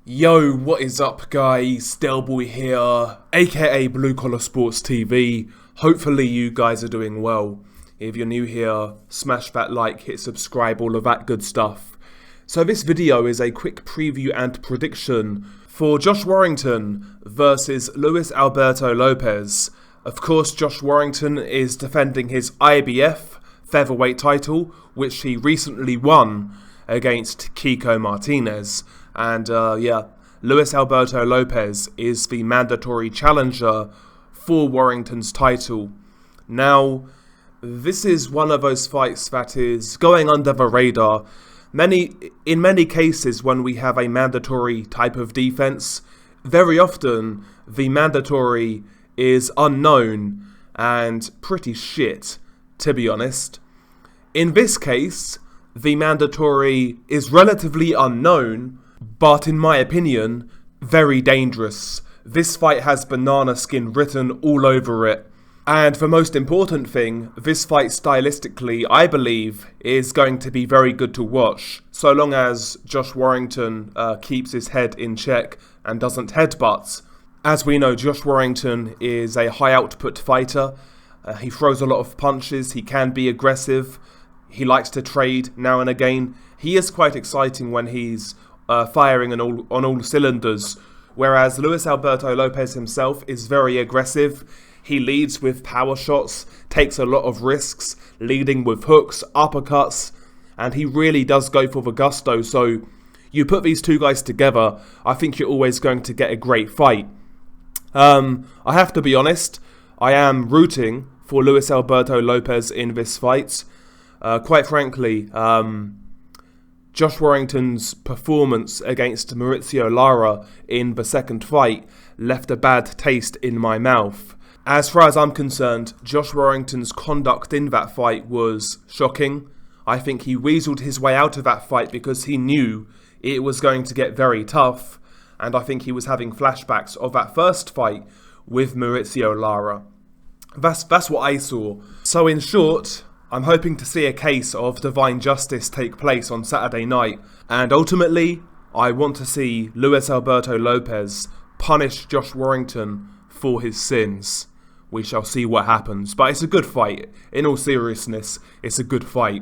Yo, what is up guys, Delboy here, aka Blue Collar Sports TV. Hopefully you guys are doing well. If you're new here, smash that like, hit subscribe, all of that good stuff. So this video is a quick preview and prediction for Josh Warrington versus Alberto Lopez. Of course, Josh Warrington is defending his IBF featherweight title, which he recently won against Kiko Martinez. And Alberto Lopez is the mandatory challenger for Warrington's title. Now, this is one of those fights that is going under the radar. In many cases, when we have a mandatory type of defense, very often the mandatory is unknown and pretty shit, to be honest. In this case, the mandatory is relatively unknown, but in my opinion, very dangerous. This fight has banana skin written all over it. And the most important thing, this fight stylistically, I believe, is going to be very good to watch, so long as Josh Warrington keeps his head in check and doesn't headbutt. As we know, Josh Warrington is a high output fighter. He throws a lot of punches, he can be aggressive, he likes to trade now and again. He is quite exciting when he's firing on all cylinders, whereas Alberto Lopez himself is very aggressive. He leads with power shots, takes a lot of risks, leading with hooks, uppercuts, and he really does go for the gusto. So you put these two guys together, I think you're always going to get a great fight. I have to be honest, I am rooting for Alberto Lopez in this fight. Quite frankly, Josh Warrington's performance against Mauricio Lara in the second fight left a bad taste in my mouth. As far as I'm concerned, Josh Warrington's conduct in that fight was shocking. I think he weaseled his way out of that fight because he knew it was going to get very tough, and I think he was having flashbacks of that first fight with Mauricio Lara. That's what I saw. So in short, I'm hoping to see a case of divine justice take place on Saturday night, and ultimately, I want to see Alberto Lopez punish Josh Warrington for his sins. We shall see what happens, but it's a good fight. In all seriousness, it's a good fight.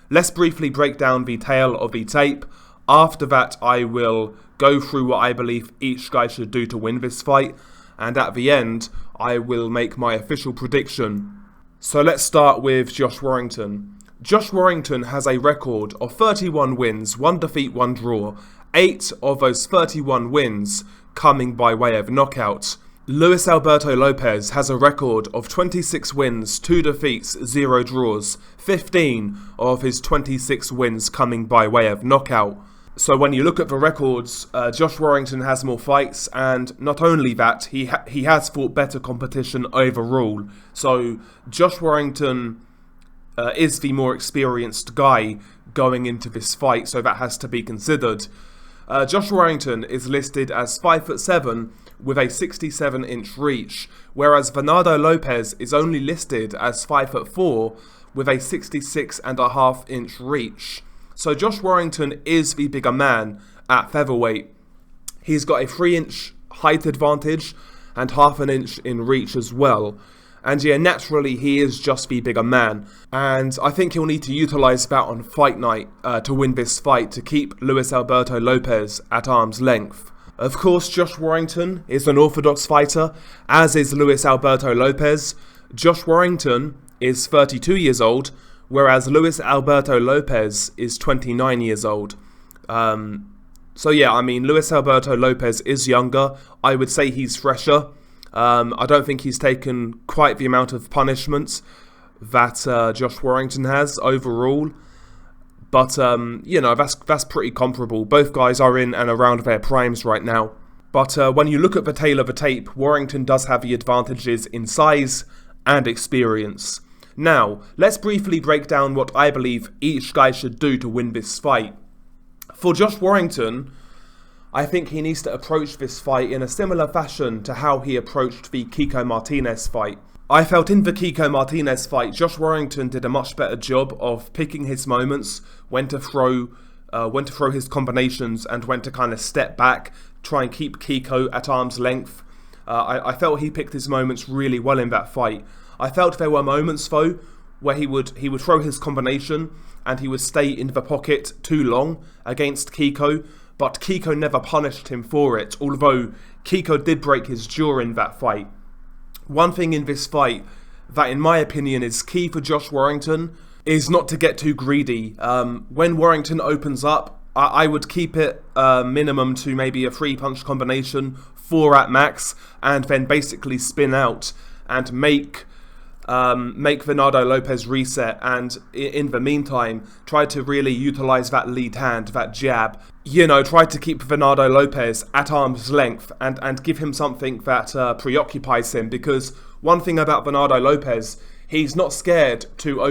Let's briefly break down the tale of the tape. After that, I will go through what I believe each guy should do to win this fight, and at the end, I will make my official prediction. So let's start with Josh Warrington. Josh Warrington has a record of 31 wins, 1 defeat, 1 draw. 8 of those 31 wins coming by way of knockout. Alberto Lopez has a record of 26 wins, 2 defeats, 0 draws. 15 of his 26 wins coming by way of knockout. So when you look at the records, Josh Warrington has more fights, and not only that, he has fought better competition overall. So Josh Warrington is the more experienced guy going into this fight, so that has to be considered. Josh Warrington is listed as 5'7" with a 67-inch reach, whereas Alberto Lopez is only listed as 5'4" with a 66.5-inch reach. So Josh Warrington is the bigger man at featherweight. He's got a 3-inch height advantage and half an inch in reach as well. And yeah, naturally he is just the bigger man. And I think he'll need to utilise that on fight night to win this fight, to keep Alberto Lopez at arm's length. Of course, Josh Warrington is an orthodox fighter, as is Alberto Lopez. Josh Warrington is 32 years old, whereas Alberto Lopez is 29 years old. So yeah, I mean, Alberto Lopez is younger. I would say he's fresher. I don't think he's taken quite the amount of punishments that Josh Warrington has overall. But, that's pretty comparable. Both guys are in and around their primes right now. But when you look at the tail of the tape, Warrington does have the advantages in size and experience. Now, let's briefly break down what I believe each guy should do to win this fight. For Josh Warrington, I think he needs to approach this fight in a similar fashion to how he approached the Kiko Martinez fight. I felt in the Kiko Martinez fight, Josh Warrington did a much better job of picking his moments, when to throw when to throw his combinations and when to kind of step back, try and keep Kiko at arm's length. I felt he picked his moments really well in that fight. I felt there were moments though where he would throw his combination and he would stay in the pocket too long against Kiko, but Kiko never punished him for it, although Kiko did break his jaw in that fight. One thing in this fight that in my opinion is key for Josh Warrington is not to get too greedy. When Warrington opens up, I would keep it minimum to maybe a 3-punch combination, 4 at max, and then basically spin out and make Bernardo Lopez reset, and in the meantime try to really utilise that lead hand, that jab. Try to keep Bernardo Lopez at arm's length and give him something that preoccupies him, because one thing about Bernardo Lopez, he's not scared to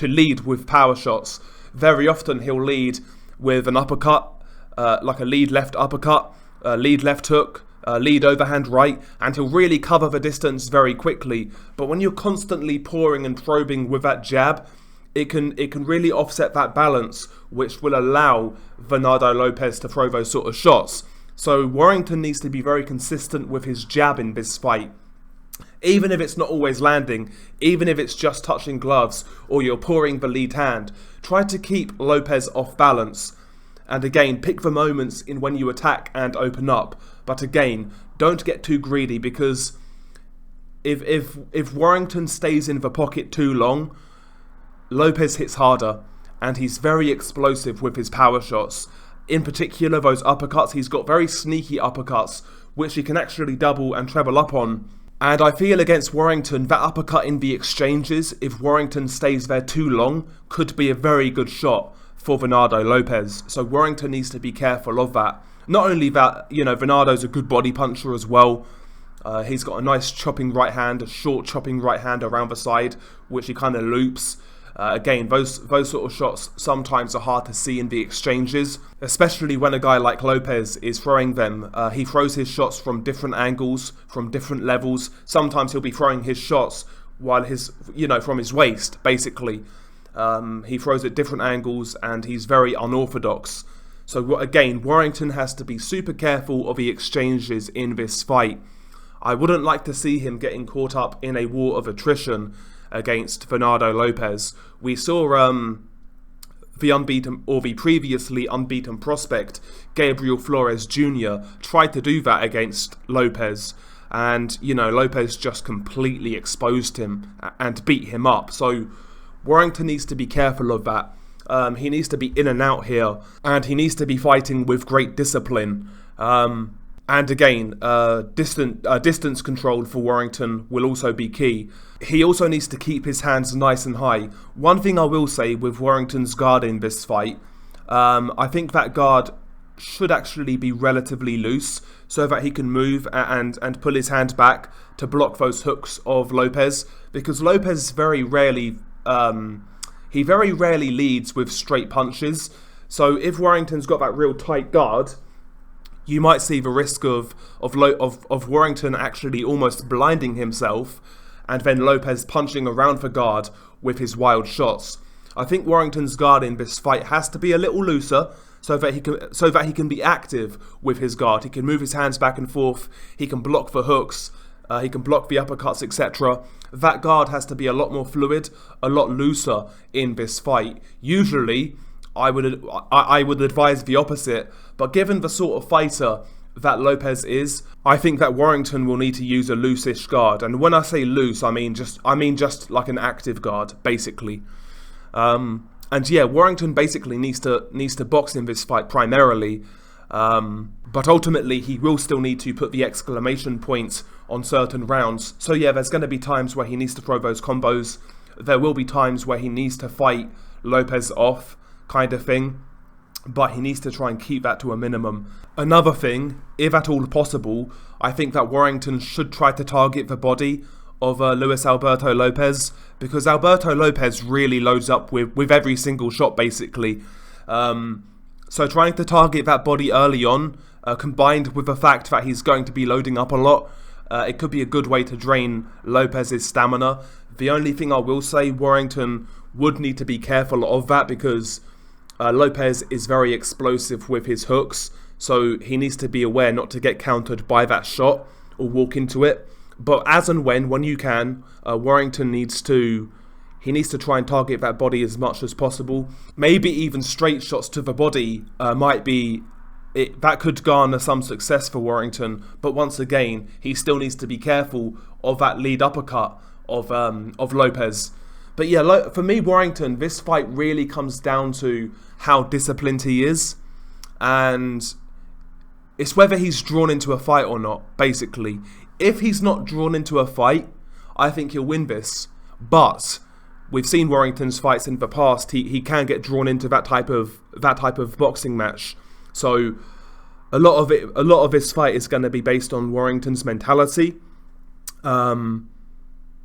lead with power shots. Very often he'll lead with an uppercut, like a lead left uppercut, lead left hook, lead overhand right, and he'll really cover the distance very quickly. But when you're constantly pouring and probing with that jab, it can really offset that balance, which will allow Bernardo Lopez to throw those sort of shots. So Warrington needs to be very consistent with his jab in this fight. Even if it's not always landing, even if it's just touching gloves or you're pouring the lead hand, try to keep Lopez off balance. And again, pick the moments in when you attack and open up. But again, don't get too greedy, because if Warrington stays in the pocket too long, Lopez hits harder, and he's very explosive with his power shots. In particular, those uppercuts, he's got very sneaky uppercuts, which he can actually double and treble up on. And I feel against Warrington, that uppercut in the exchanges, if Warrington stays there too long, could be a very good shot for Bernardo Lopez. So Warrington needs to be careful of that. Not only that, Bernardo's a good body puncher as well. He's got a nice chopping right hand, a short chopping right hand around the side, which he kind of loops. Again, those sort of shots sometimes are hard to see in the exchanges, especially when a guy like Lopez is throwing them. He throws his shots from different angles, from different levels. Sometimes he'll be throwing his shots while from his waist, basically. He throws at different angles and he's very unorthodox. So again, Warrington has to be super careful of the exchanges in this fight. I wouldn't like to see him getting caught up in a war of attrition against Bernardo Lopez. We saw the previously unbeaten prospect Gabriel Flores Jr. tried to do that against Lopez, and Lopez just completely exposed him and beat him up. So Warrington needs to be careful of that. He needs to be in and out here, and he needs to be fighting with great discipline. And again, distance control for Warrington will also be key. He also needs to keep his hands nice and high. One thing I will say with Warrington's guard in this fight, I think that guard should actually be relatively loose so that he can move and pull his hand back to block those hooks of Lopez, because Lopez very rarely leads with straight punches. So if Warrington's got that real tight guard, you might see the risk of Warrington actually almost blinding himself, and then Lopez punching around the guard with his wild shots. I think Warrington's guard in this fight has to be a little looser so that he can be active with his guard. He can move his hands back and forth. He can block the hooks. He can block the uppercuts, etc. That guard has to be a lot more fluid, a lot looser in this fight. Usually, I would advise the opposite, but given the sort of fighter that Lopez is, I think that Warrington will need to use a loose-ish guard. And when I say loose, I mean just like an active guard, basically. And yeah, Warrington basically needs to box in this fight primarily, but ultimately he will still need to put the exclamation points on certain rounds. So yeah, there's going to be times where he needs to throw those combos. There will be times where he needs to fight Lopez off, kind of thing, but he needs to try and keep that to a minimum. Another thing, if at all possible, I think that Warrington should try to target the body of Luis Alberto Lopez, because Alberto Lopez really loads up with every single shot, basically. So trying to target that body early on, combined with the fact that he's going to be loading up a lot, it could be a good way to drain Lopez's stamina. The only thing I will say, Warrington would need to be careful of that, because Lopez is very explosive with his hooks, so he needs to be aware not to get countered by that shot or walk into it. But as and when you can, Warrington needs to try and target that body as much as possible. Maybe even straight shots to the body that could garner some success for Warrington. But once again, he still needs to be careful of that lead uppercut of Lopez. But yeah, for me, Warrington, this fight really comes down to how disciplined he is, and it's whether he's drawn into a fight or not, basically. If he's not drawn into a fight, I think he'll win this. But we've seen Warrington's fights in the past. He can get drawn into that type of boxing match. So a lot of this fight is going to be based on Warrington's mentality, and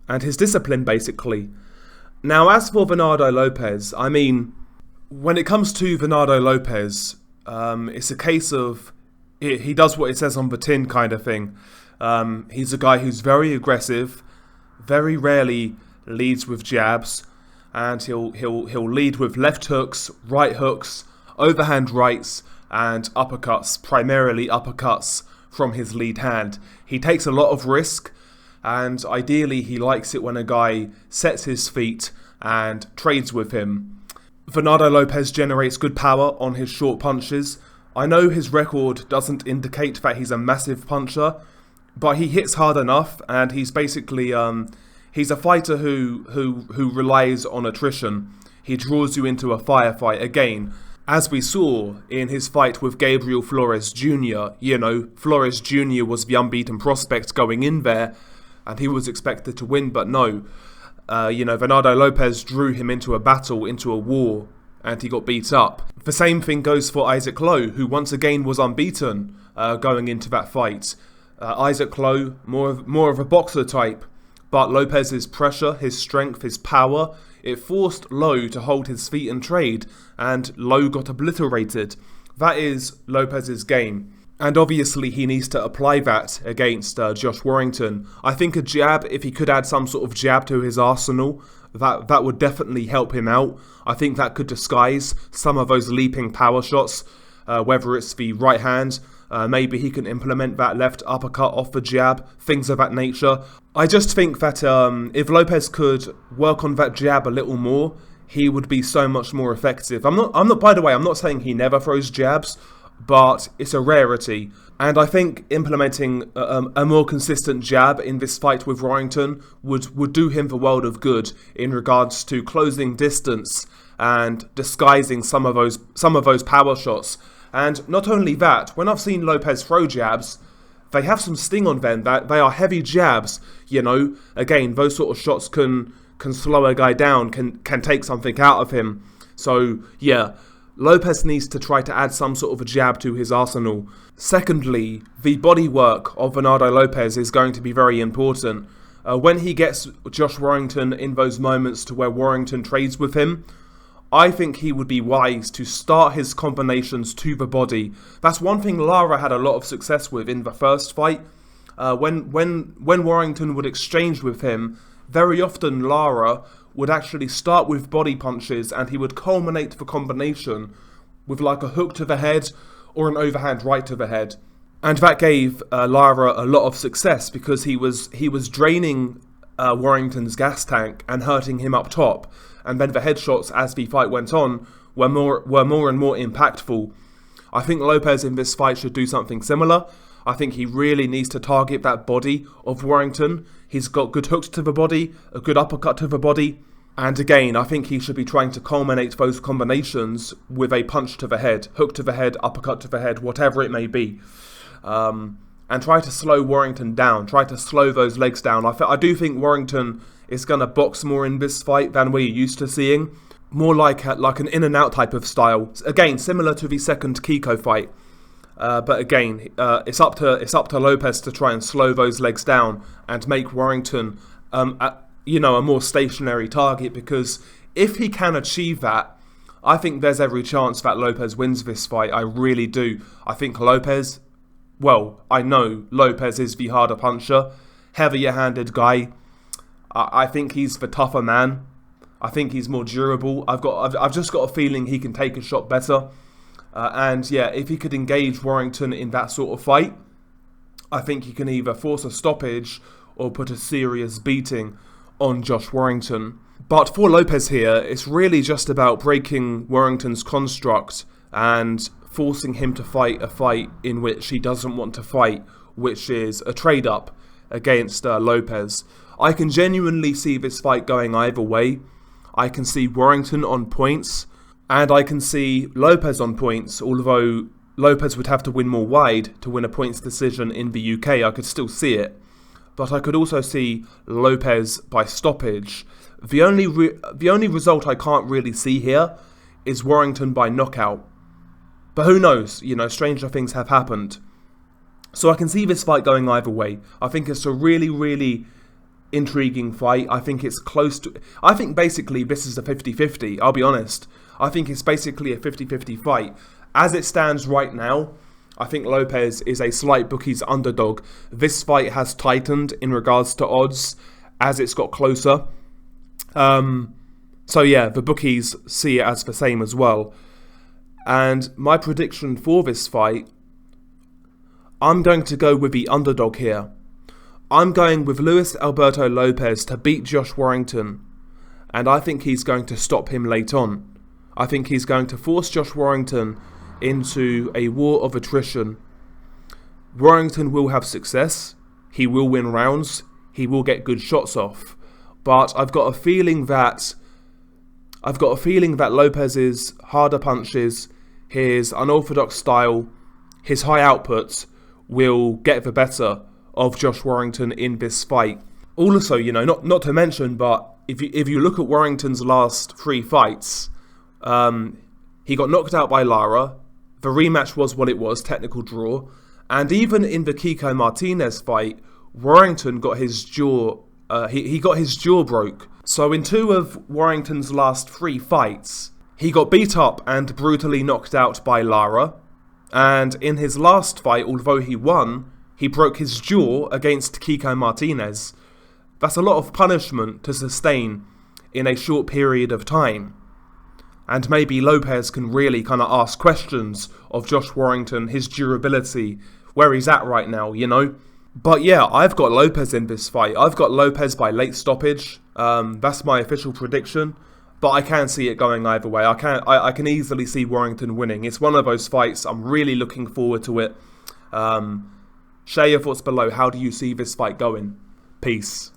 his discipline, basically. Now, as for Bernardo Lopez, I mean, when it comes to Bernardo Lopez, it's a case of he does what it says on the tin kind of thing. He's a guy who's very aggressive, very rarely leads with jabs, and he'll lead with left hooks, right hooks, overhand rights, and uppercuts, primarily uppercuts from his lead hand. He takes a lot of risk, and ideally he likes it when a guy sets his feet and trades with him. Bernardo Lopez generates good power on his short punches. I know his record doesn't indicate that he's a massive puncher, but he hits hard enough, and he's basically he's a fighter who relies on attrition. He draws you into a firefight again, as we saw in his fight with Gabriel Flores Jr. You know, Flores Jr. was the unbeaten prospect going in there, and he was expected to win, but no. Bernardo Lopez drew him into a battle, into a war, and he got beat up. The same thing goes for Isaac Lowe, who once again was unbeaten going into that fight. Isaac Lowe, more of a boxer type, but Lopez's pressure, his strength, his power, it forced Lowe to hold his feet and trade, and Lowe got obliterated. That is Lopez's game. And obviously he needs to apply that against Josh Warrington. I think a jab, if he could add some sort of jab to his arsenal, that would definitely help him out. I think that could disguise some of those leaping power shots, whether it's the right hand. Maybe he can implement that left uppercut off the jab, things of that nature. I just think that if Lopez could work on that jab a little more, he would be so much more effective. I'm not. By the way, I'm not saying he never throws jabs, but it's a rarity. And I think implementing a more consistent jab in this fight with Warrington would do him the world of good in regards to closing distance and disguising some of those power shots. And not only that, when I've seen Lopez throw jabs, they have some sting on them. That they are heavy jabs. You know, again, those sort of shots can slow a guy down, can take something out of him. So yeah, Lopez needs to try to add some sort of a jab to his arsenal. Secondly, the body work of Bernardo Lopez is going to be very important. When he gets Josh Warrington in those moments to where Warrington trades with him, I think he would be wise to start his combinations to the body. That's one thing Lara had a lot of success with in the first fight. When Warrington would exchange with him, very often Lara would actually start with body punches, and he would culminate the combination with like a hook to the head or an overhand right to the head. And that gave Lara a lot of success because he was draining Warrington's gas tank and hurting him up top. And then the headshots as the fight went on were more and more impactful. I think Lopez in this fight should do something similar. I think he really needs to target that body of Warrington. He's got good hooks to the body, a good uppercut to the body. And again, I think he should be trying to culminate those combinations with a punch to the head, hook to the head, uppercut to the head, whatever it may be. And try to slow Warrington down, try to slow those legs down. I do think Warrington is going to box more in this fight than we're used to seeing. More like an in and out type of style. Again, similar to the second Kiko fight. But again, it's up to Lopez to try and slow those legs down and make Warrington a more stationary target, because if he can achieve that, I think there's every chance that Lopez wins this fight. I really do. I think I know Lopez is the harder puncher, heavier handed guy. I think he's the tougher man. I think he's more durable. I've just got a feeling he can take a shot better. And yeah, if he could engage Warrington in that sort of fight, I think he can either force a stoppage or put a serious beating on Josh Warrington. But for Lopez here, it's really just about breaking Warrington's construct and forcing him to fight a fight in which he doesn't want to fight, which is a trade-up against Lopez. I can genuinely see this fight going either way. I can see Warrington on points, and I can see Lopez on points, although Lopez would have to win more wide to win a points decision in the UK. I could still see it. But I could also see Lopez by stoppage. The only result I can't really see here is Warrington by knockout. But who knows? You know, stranger things have happened. So I can see this fight going either way. I think it's a really, really intriguing fight. I think it's close to... I think basically this is a 50-50, I'll be honest. I think it's basically a 50-50 fight. As it stands right now, I think Lopez is a slight bookies underdog. This fight has tightened in regards to odds as it's got closer. So yeah, the bookies see it as the same as well. And my prediction for this fight, I'm going to go with the underdog here. I'm going with Luis Alberto Lopez to beat Josh Warrington. And I think he's going to stop him late on. I think he's going to force Josh Warrington into a war of attrition. Warrington will have success. He will win rounds. He will get good shots off. But I've got a feeling that Lopez's harder punches, his unorthodox style, his high output will get the better of Josh Warrington in this fight. Also, you know, not to mention, but if you look at Warrington's last 3 fights, he got knocked out by Lara. The rematch was what it was, technical draw. And even in the Kiko Martinez fight, Warrington got his jaw. He got his jaw broke. So in 2 of Warrington's last 3 fights, he got beat up and brutally knocked out by Lara. And in his last fight, although he won, he broke his jaw against Kiko Martinez. That's a lot of punishment to sustain in a short period of time. And maybe Lopez can really kind of ask questions of Josh Warrington, his durability, where he's at right now, you know. But yeah, I've got Lopez in this fight. I've got Lopez by late stoppage. That's my official prediction. But I can see it going either way. I can easily see Warrington winning. It's one of those fights. I'm really looking forward to it. Share your thoughts below. How do you see this fight going? Peace.